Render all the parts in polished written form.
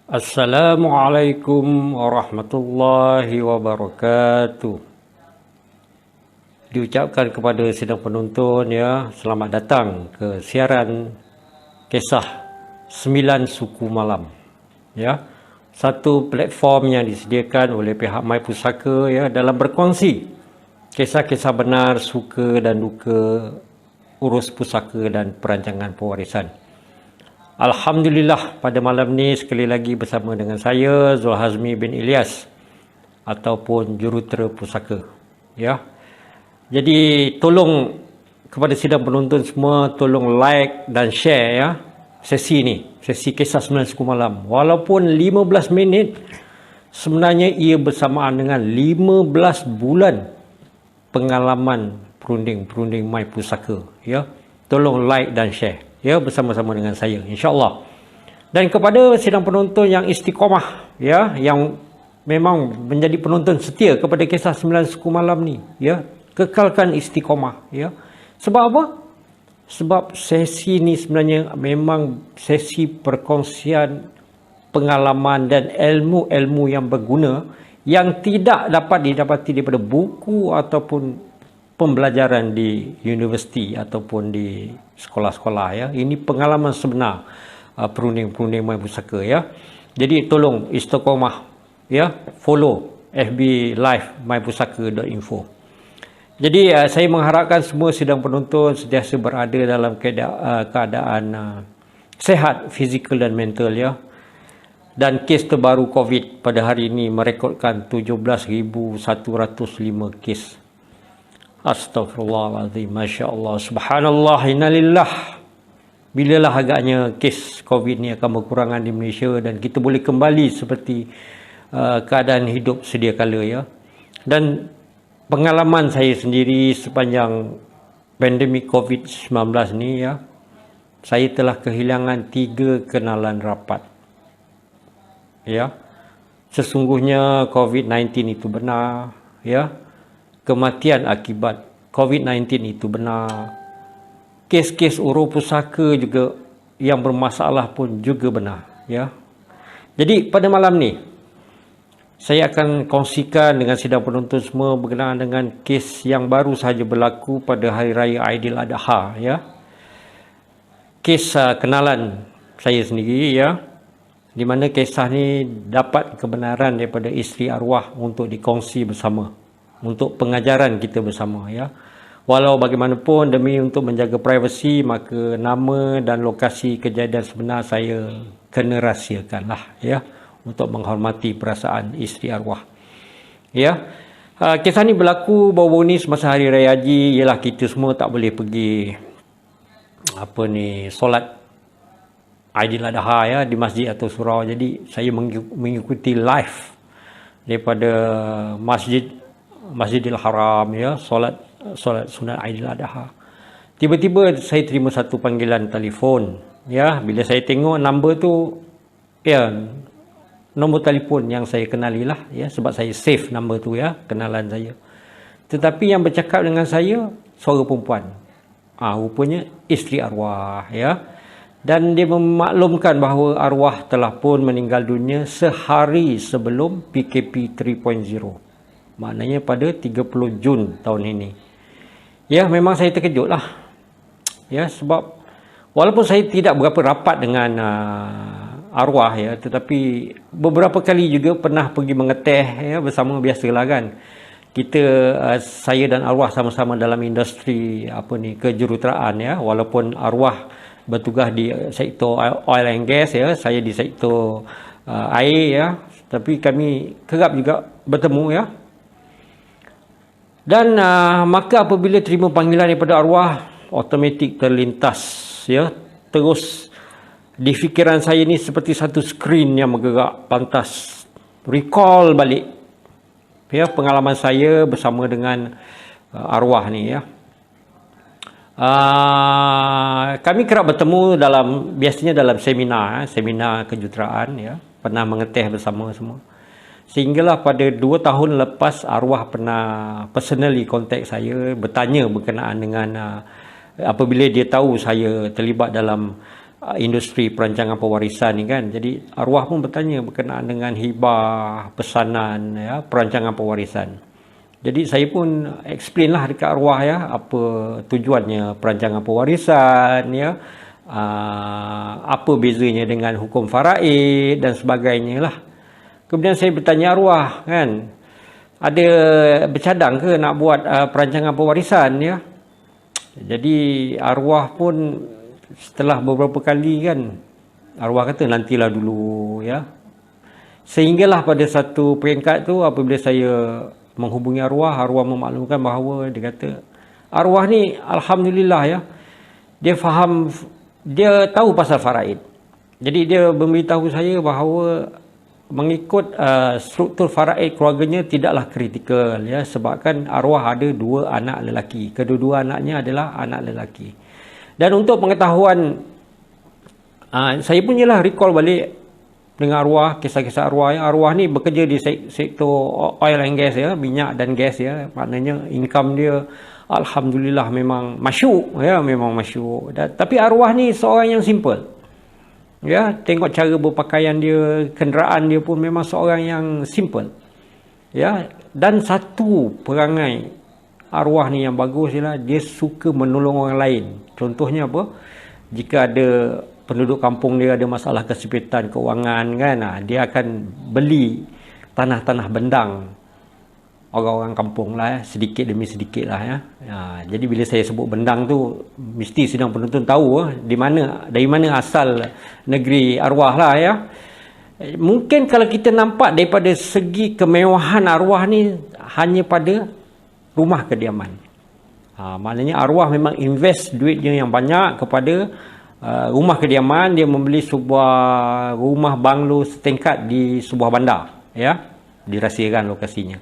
Assalamualaikum warahmatullahi wabarakatuh. Diucapkan kepada sidang penonton, ya, selamat datang ke siaran kisah 9 suku malam, ya. Satu platform yang disediakan oleh pihak My Pusaka, ya, dalam berkongsi kisah-kisah benar, suka dan duka urus pusaka dan perancangan pewarisan. Alhamdulillah, pada malam ni sekali lagi bersama dengan saya, Zulhazmi bin Ilyas, ataupun Jurutera Pusaka, ya. Jadi tolong kepada sidang penonton semua, tolong like dan share, ya, sesi ni, sesi kisah 9 suku malam. Walaupun 15 minit, sebenarnya ia bersamaan dengan 15 bulan pengalaman perunding My Pusaka, ya. Tolong like dan share, ya, bersama-sama dengan saya, insya-Allah. Dan kepada sidang penonton yang istiqamah, ya, yang memang menjadi penonton setia kepada kisah 9 suku malam ni, ya, kekalkan istiqamah, ya. Sebab apa? Sebab sesi ni sebenarnya memang sesi perkongsian pengalaman dan ilmu-ilmu yang berguna yang tidak dapat didapati daripada buku ataupun pembelajaran di universiti ataupun di sekolah-sekolah, ya. Ini pengalaman sebenar perunding-perunding My Pusaka, ya. Jadi tolong istiqamah, ya, follow FB live mypusaka.info. Jadi saya mengharapkan semua sidang penonton sentiasa berada dalam keadaan sihat fizikal dan mental, ya. Dan kes terbaru COVID pada hari ini merekodkan 17,105 kes. Astaghfirullahaladzim, Masya Allah, Subhanallah, Innalillah. Bilalah agaknya kes COVID ni akan berkurangan di Malaysia dan kita boleh kembali seperti keadaan hidup sedia kala, ya. Dan pengalaman saya sendiri sepanjang pandemik COVID-19 ni, ya, saya telah kehilangan 3 kenalan rapat, ya. Sesungguhnya COVID-19 itu benar, ya. Kematian akibat COVID-19 itu benar. Kes-kes urus pusaka juga yang bermasalah pun juga benar, ya. Jadi pada malam ni saya akan kongsikan dengan sidang penonton semua berkenaan dengan kes yang baru sahaja berlaku pada Hari Raya Aidiladha, ya. Kes kenalan saya sendiri, ya, di mana kisah ni dapat kebenaran daripada isteri arwah untuk dikongsi bersama, untuk pengajaran kita bersama, ya. Walau bagaimanapun demi untuk menjaga privasi, maka nama dan lokasi kejadian sebenar saya kena rahsiakanlah, ya, untuk menghormati perasaan isteri arwah, ya. Kisah ni berlaku baru-baru ni semasa Hari Raya Haji. Ialah kita semua tak boleh pergi solat Aidiladha, ya, di masjid atau surau. Jadi saya mengikuti live daripada Masjidil Haram, ya, solat sunat Aidiladha. Tiba-tiba saya terima satu panggilan telefon, ya. Bila saya tengok nombor tu, ya, nombor telefon yang saya kenalilah, ya, sebab saya save nombor tu, ya, kenalan saya. Tetapi yang bercakap dengan saya suara perempuan. Rupanya isteri arwah, ya. Dan dia memaklumkan bahawa arwah telah pun meninggal dunia sehari sebelum PKP 3.0. Maknanya pada 30 Jun tahun ini. Ya, memang saya terkejutlah, ya, sebab walaupun saya tidak berapa rapat dengan arwah, ya, tetapi beberapa kali juga pernah pergi mengeteh, ya, bersama, biasalah kan. Kita saya dan arwah sama-sama dalam industri kejuruteraan, ya. Walaupun arwah bertugas di sektor oil and gas, ya, saya di sektor air, ya, tapi kami kerap juga bertemu, ya. Dan maka apabila terima panggilan daripada arwah, automatik terlintas, ya, terus di fikiran saya ni seperti satu skrin yang bergerak, pantas recall balik, ya, pengalaman saya bersama dengan arwah ni, ya. Kami kerap bertemu biasanya dalam seminar kejuruteraan, ya, pernah mengeteh bersama semua. Sehinggalah pada 2 tahun lepas arwah pernah personally contact saya, bertanya berkenaan dengan apabila dia tahu saya terlibat dalam industri perancangan pewarisan ni kan. Jadi arwah pun bertanya berkenaan dengan hibah, pesanan, ya, perancangan pewarisan. Jadi saya pun explain lah dekat arwah, ya, apa tujuannya perancangan pewarisan, ya, apa bezanya dengan hukum faraid dan sebagainya lah. Kemudian saya bertanya arwah, kan, ada bercadang ke nak buat perancangan pewarisan, ya. Jadi arwah pun setelah beberapa kali, kan, arwah kata nantilah dulu, ya. Sehinggalah pada satu peringkat tu apabila saya menghubungi arwah memaklumkan bahawa dia kata arwah ni alhamdulillah, ya, dia faham, dia tahu pasal faraid. Jadi dia memberitahu saya bahawa mengikut struktur faraid keluarganya tidaklah kritikal, ya, sebabkan arwah ada 2 anak lelaki. Kedua-dua anaknya adalah anak lelaki. Dan untuk pengetahuan, saya pun jelah recall balik dengan arwah, kisah-kisah arwah, ya. Arwah ni bekerja di sektor oil and gas, ya, minyak dan gas, ya. Maknanya income dia alhamdulillah memang masyuk, ya, memang masyuk. Tapi arwah ni seorang yang simple. Ya, tengok cara berpakaian dia, kenderaan dia pun memang seorang yang simple. Ya, dan satu perangai arwah ni yang bagus ialah dia suka menolong orang lain. Contohnya apa? Jika ada penduduk kampung dia ada masalah kesempitan kewangan, kan, dia akan beli tanah-tanah bendang orang-orang kampung lah, ya, sedikit demi sedikit lah, ya. Jadi bila saya sebut bendang tu mesti sedang penonton tahu dari mana asal negeri arwah lah, ya. Mungkin kalau kita nampak daripada segi kemewahan arwah ni hanya pada rumah kediaman. Maknanya arwah memang invest duitnya yang banyak kepada rumah kediaman. Dia membeli sebuah rumah banglo setingkat di sebuah bandar, ya, dirahsiakan lokasinya.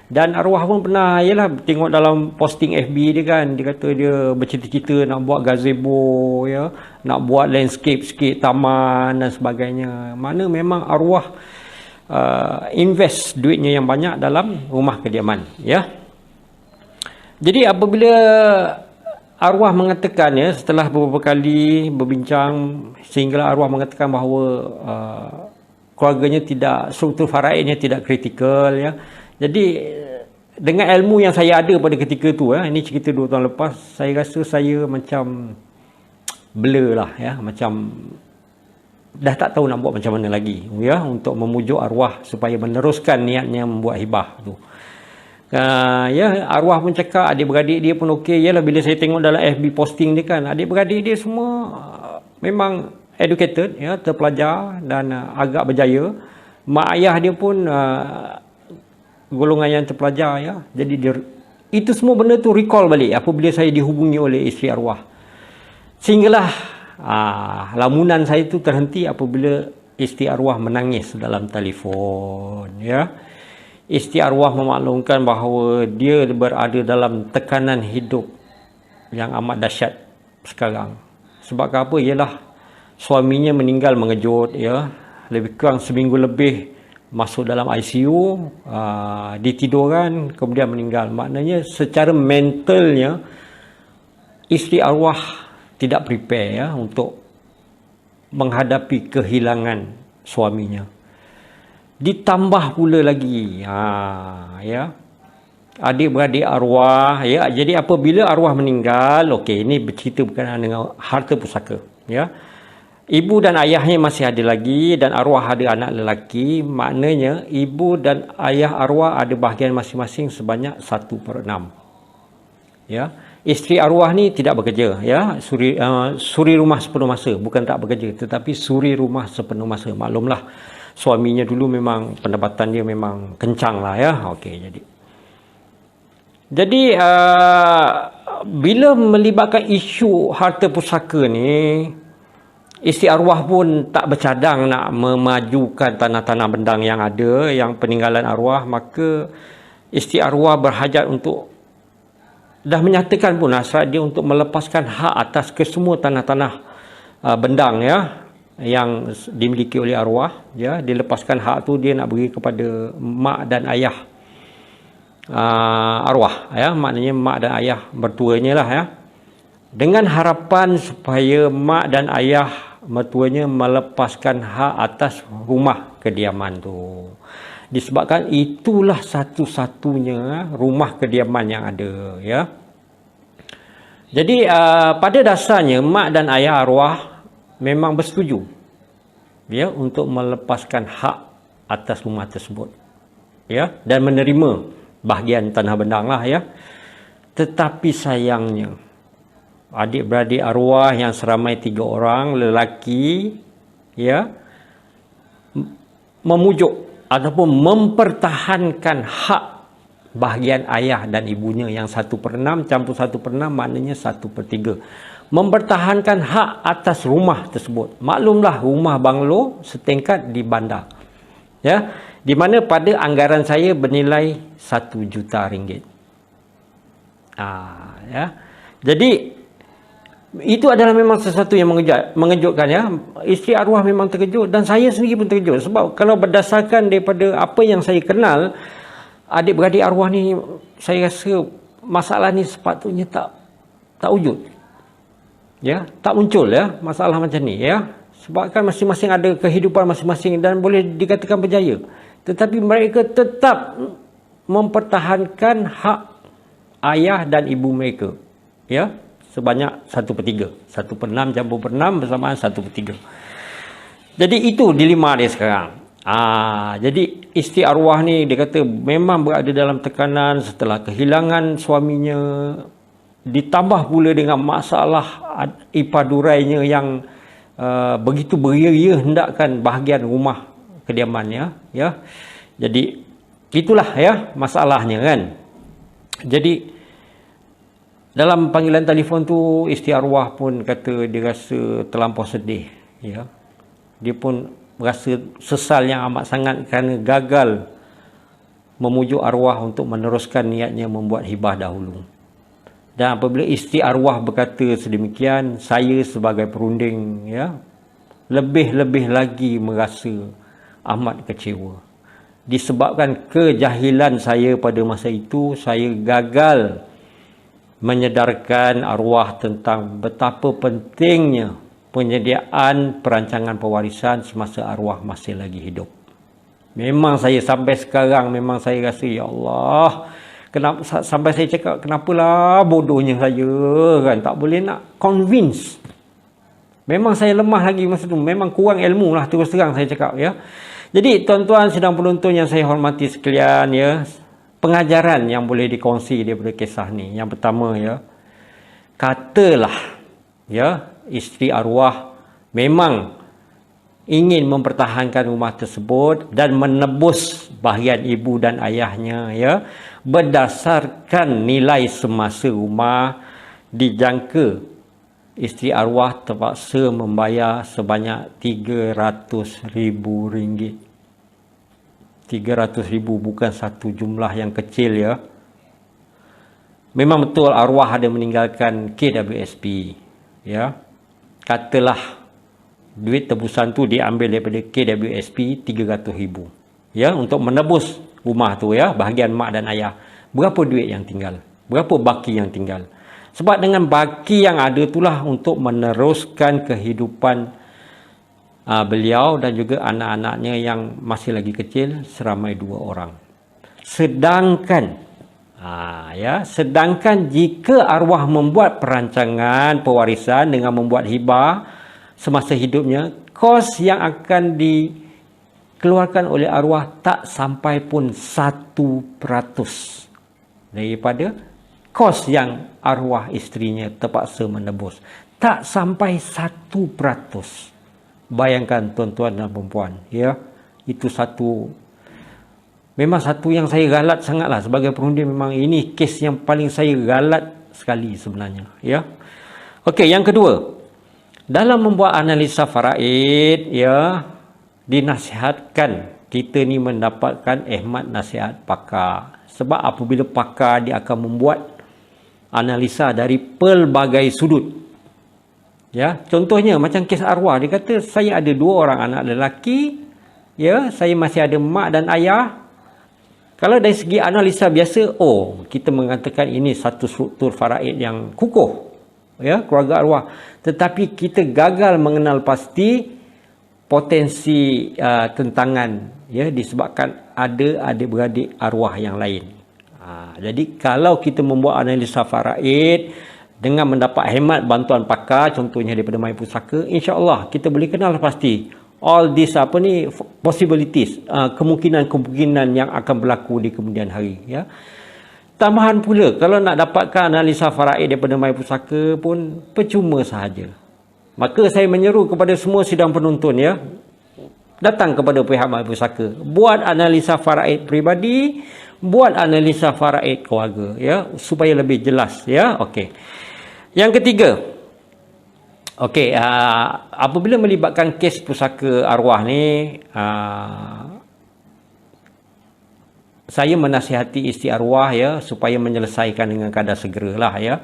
Dan arwah pun pernah, yalah, tengok dalam posting FB dia, kan, dia kata dia bercita-cita nak buat gazebo, ya, nak buat landscape sikit, taman dan sebagainya. Mana memang arwah invest duitnya yang banyak dalam rumah kediaman, ya. Jadi apabila arwah mengatakan, ya, setelah beberapa kali berbincang, sehinggalah arwah mengatakan bahawa keluarganya tidak, struktur faraidnya tidak kritikal, ya. Jadi dengan ilmu yang saya ada pada ketika tu, ini cerita 2 tahun lepas, saya rasa saya macam blur lah, ya, macam dah tak tahu nak buat macam mana lagi, ya, untuk memujuk arwah supaya meneruskan niatnya membuat hibah tu. Ya, arwah pun cakap adik-beradik dia pun okey. Yalah, bila saya tengok dalam FB posting dia, kan, adik-beradik dia semua memang educated, ya, terpelajar dan agak berjaya. Mak ayah dia pun golongan yang terpelajar, ya. Jadi dia, itu semua benda tu recall balik apabila saya dihubungi oleh isteri arwah. Sehinggalah lamunan saya tu terhenti apabila isteri arwah menangis dalam telefon, ya. Isteri arwah memaklumkan bahawa dia berada dalam tekanan hidup yang amat dahsyat sekarang. Sebab apa? Ialah suaminya meninggal mengejut, ya. Lebih kurang seminggu lebih masuk dalam ICU, ditiduran, kemudian meninggal. Maknanya secara mentalnya isteri arwah tidak prepare, ya, untuk menghadapi kehilangan suaminya. Ditambah pula lagi, ya, adik-beradik arwah, ya. Jadi apabila arwah meninggal, okey, ini bercerita berkenaan dengan harta pusaka, ya. Ibu dan ayahnya masih ada lagi dan arwah ada anak lelaki. Maknanya ibu dan ayah arwah ada bahagian masing-masing sebanyak 1/6. Ya. Isteri arwah ni tidak bekerja, ya. Suri rumah sepenuh masa, bukan tak bekerja, tetapi suri rumah sepenuh masa. Maklumlah, suaminya dulu memang pendapatan dia memang kencang lah, ya. Okey, jadi bila melibatkan isu harta pusaka ni, isteri arwah pun tak bercadang nak memajukan tanah-tanah bendang yang ada, yang peninggalan arwah. Maka isteri arwah berhajat untuk, dah menyatakan pun hasrat dia untuk melepaskan hak atas kesemua tanah-tanah bendang, ya, yang dimiliki oleh arwah, ya. Dia lepaskan hak tu, dia nak beri kepada mak dan ayah arwah, ya. Maknanya mak dan ayah mertuanya lah, ya. Dengan harapan supaya mak dan ayah mertuanya melepaskan hak atas rumah kediaman tu. Disebabkan itulah satu-satunya rumah kediaman yang ada, ya. Jadi pada dasarnya mak dan ayah arwah memang bersetuju, ya, untuk melepaskan hak atas rumah tersebut, ya, dan menerima bahagian tanah bendang lah, ya. Tetapi sayangnya adik-beradik arwah yang seramai 3 orang lelaki, ya, memujuk ataupun mempertahankan hak bahagian ayah dan ibunya yang 1/6 campur 1/6 maknanya 1/3. Mempertahankan hak atas rumah tersebut. Maklumlah rumah banglo setingkat di bandar. Ya, di mana pada anggaran saya bernilai 1 juta ringgit. Ya. Jadi itu adalah memang sesuatu yang mengejutkan, ya. Isteri arwah memang terkejut dan saya sendiri pun terkejut sebab kalau berdasarkan daripada apa yang saya kenal, adik-beradik arwah ni, saya rasa masalah ni sepatutnya tak wujud. Ya, tak muncul, ya, masalah macam ni, ya. Sebab kan masing-masing ada kehidupan masing-masing dan boleh dikatakan berjaya. Tetapi mereka tetap mempertahankan hak ayah dan ibu mereka, ya, sebanyak 1/3. 1/6 campur 6 bersamaan 1/3. Jadi itu dilema dia sekarang. Jadi isteri arwah ni dia kata memang berada dalam tekanan setelah kehilangan suaminya, ditambah pula dengan masalah ipadurainya yang begitu beria-ria hendakkan bahagian rumah kediamannya, ya. Jadi itulah, ya, masalahnya, kan. Jadi dalam panggilan telefon tu isteri arwah pun kata dia rasa terlampau sedih, ya. Dia pun rasa sesal yang amat sangat kerana gagal memujuk arwah untuk meneruskan niatnya membuat hibah dahulu. Dan apabila isteri arwah berkata sedemikian, saya sebagai perunding, ya, lebih-lebih lagi merasa amat kecewa. Disebabkan kejahilan saya pada masa itu, saya gagal menyedarkan arwah tentang betapa pentingnya penyediaan perancangan pewarisan semasa arwah masih lagi hidup. Memang saya sampai sekarang memang saya rasa, ya Allah, kenapa sampai saya cakap kenapalah bodohnya saya, kan, tak boleh nak convince. Memang saya lemah lagi masa tu, memang kurang ilmu lah, terus terang saya cakap, ya. Jadi tuan-tuan sidang penonton yang saya hormati sekalian, ya, pengajaran yang boleh dikongsi daripada kisah ni. Yang pertama, ya, katalah, ya, isteri arwah memang ingin mempertahankan rumah tersebut dan menebus bahagian ibu dan ayahnya, ya, berdasarkan nilai semasa rumah. Dijangka isteri arwah terpaksa membayar sebanyak RM300,000. 300,000 bukan satu jumlah yang kecil, ya. Memang betul arwah ada meninggalkan KWSP, ya. Katalah duit tebusan tu diambil daripada KWSP 300,000, ya, untuk menebus rumah tu, ya, bahagian mak dan ayah. Berapa duit yang tinggal? Berapa baki yang tinggal? Sebab dengan baki yang ada itulah untuk meneruskan kehidupan beliau dan juga anak-anaknya yang masih lagi kecil seramai 2 orang. Sedangkan sedangkan jika arwah membuat perancangan pewarisan dengan membuat hibah semasa hidupnya, kos yang akan dikeluarkan oleh arwah tak sampai pun 1% daripada kos yang arwah isterinya terpaksa menebus. Tak sampai 1%. Bayangkan tuan-tuan dan perempuan, ya. Itu memang satu yang saya galat sangatlah sebagai perunding. Memang ini kes yang paling saya galat sekali sebenarnya, ya. Okey, yang kedua, dalam membuat analisa faraid, ya, dinasihatkan kita ni mendapatkan khidmat nasihat pakar. Sebab apabila pakar, dia akan membuat analisa dari pelbagai sudut. Ya, contohnya macam kes arwah, dia kata saya ada 2 orang anak lelaki, ya, saya masih ada mak dan ayah. Kalau dari segi analisa biasa, kita mengatakan ini satu struktur faraid yang kukuh, ya, keluarga arwah. Tetapi kita gagal mengenal pasti potensi tentangan, ya, disebabkan ada adik-beradik arwah yang lain. Jadi kalau kita membuat analisa faraid dengan mendapat hemat bantuan pakar, contohnya daripada My Pusaka, insya-Allah kita boleh kenal pasti all this possibilities, kemungkinan-kemungkinan yang akan berlaku di kemudian hari, ya. Tambahan pula, kalau nak dapatkan analisa faraid daripada My Pusaka pun percuma sahaja. Maka saya menyeru kepada semua sidang penonton, ya, datang kepada pihak My Pusaka, buat analisa faraid peribadi, buat analisa faraid keluarga, ya, supaya lebih jelas, ya. Okey. Yang ketiga, okey, apabila melibatkan kes pusaka arwah ni, saya menasihati isteri arwah, ya, supaya menyelesaikan dengan kadar segeralah, ya.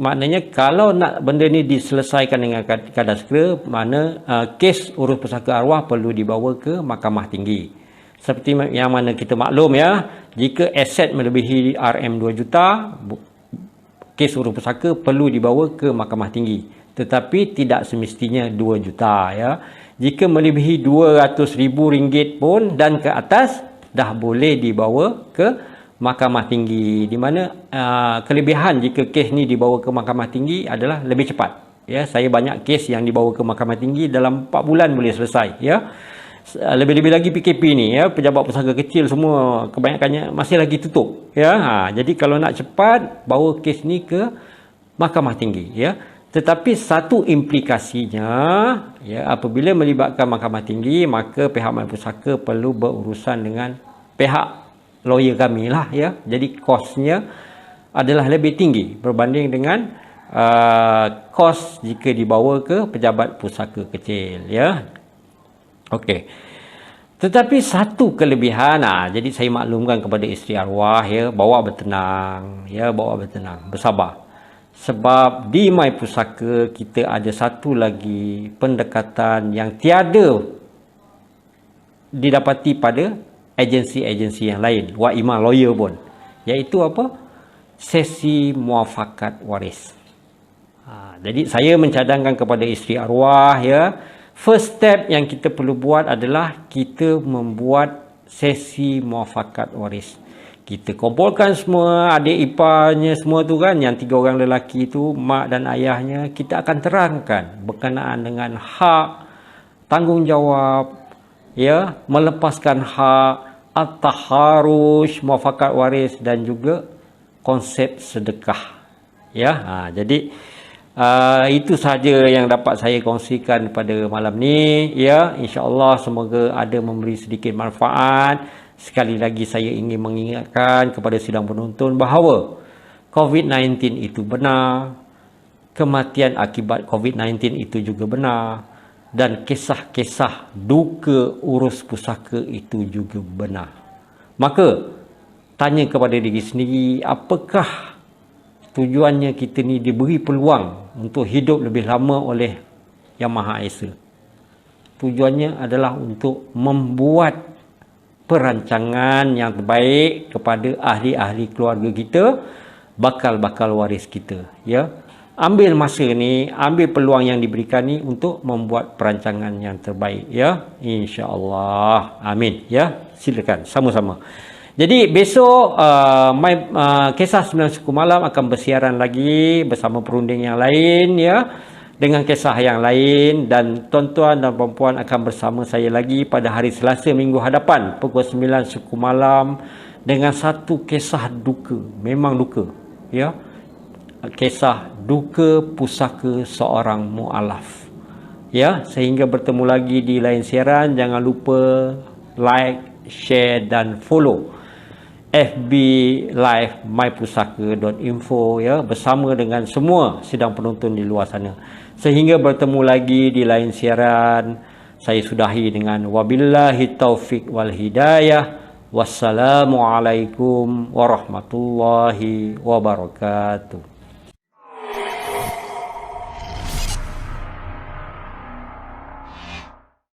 Maknanya kalau nak benda ni diselesaikan dengan kadar segera, mana kes urus pusaka arwah perlu dibawa ke mahkamah tinggi. Seperti yang mana kita maklum, ya, jika aset melebihi RM 2 juta, kes urus pusaka perlu dibawa ke mahkamah tinggi. Tetapi tidak semestinya 2 juta, ya. Jika melebihi RM200,000 pun dan ke atas, dah boleh dibawa ke mahkamah tinggi. Di mana kelebihan jika kes ni dibawa ke mahkamah tinggi adalah lebih cepat. Ya, saya banyak kes yang dibawa ke mahkamah tinggi dalam 4 bulan boleh selesai. Ya, lebih-lebih lagi PKP ni, ya, pejabat pusaka kecil semua kebanyakannya masih lagi tutup. Ya, jadi kalau nak cepat, bawa kes ni ke mahkamah tinggi. Ya. Tetapi satu implikasinya, ya, apabila melibatkan mahkamah tinggi, maka pihak My Pusaka perlu berurusan dengan pihak lawyer kami lah, ya. Jadi kosnya adalah lebih tinggi berbanding dengan kos jika dibawa ke pejabat pusaka kecil, ya. Okey. Tetapi satu kelebihan, jadi saya maklumkan kepada isteri arwah, ya, bawa bertenang, ya, bawa bertenang, bersabar. Sebab di My Pusaka kita ada satu lagi pendekatan yang tiada didapati pada agensi-agensi yang lain, Wak Imam lawyer pun, iaitu apa? Sesi muafakat waris. Jadi saya mencadangkan kepada isteri arwah, ya, first step yang kita perlu buat adalah kita membuat sesi muafakat waris. Kita kumpulkan semua adik iparnya semua tu kan, yang 3 orang lelaki tu, mak dan ayahnya, kita akan terangkan berkenaan dengan hak, tanggungjawab, ya, melepaskan hak, at-taharush, muafakat waris, dan juga konsep sedekah. Ya, jadi itu sahaja yang dapat saya kongsikan pada malam ni, ya. InsyaAllah semoga ada memberi sedikit manfaat. Sekali lagi saya ingin mengingatkan kepada sidang penonton bahawa COVID-19 itu benar, kematian akibat COVID-19 itu juga benar, dan kisah-kisah duka urus pusaka itu juga benar. Maka tanya kepada diri sendiri, apakah tujuannya kita ni diberi peluang untuk hidup lebih lama oleh Yang Maha Esa? Tujuannya adalah untuk membuat perancangan yang terbaik kepada ahli-ahli keluarga kita, bakal-bakal waris kita, ya. Ambil masa ni, ambil peluang yang diberikan ni untuk membuat perancangan yang terbaik, ya, insya-Allah. Amin, ya. Silakan sama-sama. Jadi besok kisah 9 suku malam akan bersiaran lagi bersama perunding yang lain, ya, dengan kisah yang lain, dan tuan-tuan dan puan-puan akan bersama saya lagi pada hari Selasa minggu hadapan pukul 9 suku malam dengan satu kisah duka, memang duka, ya, kisah duka pusaka seorang mualaf, ya. Sehingga bertemu lagi di lain siaran, jangan lupa like, share dan follow FB Live mypusaka.info, ya, bersama dengan semua sidang penonton di luar sana. Sehingga bertemu lagi di lain siaran, saya sudahi dengan wabillahi taufik wal hidayah. Wassalamualaikum warahmatullahi wabarakatuh.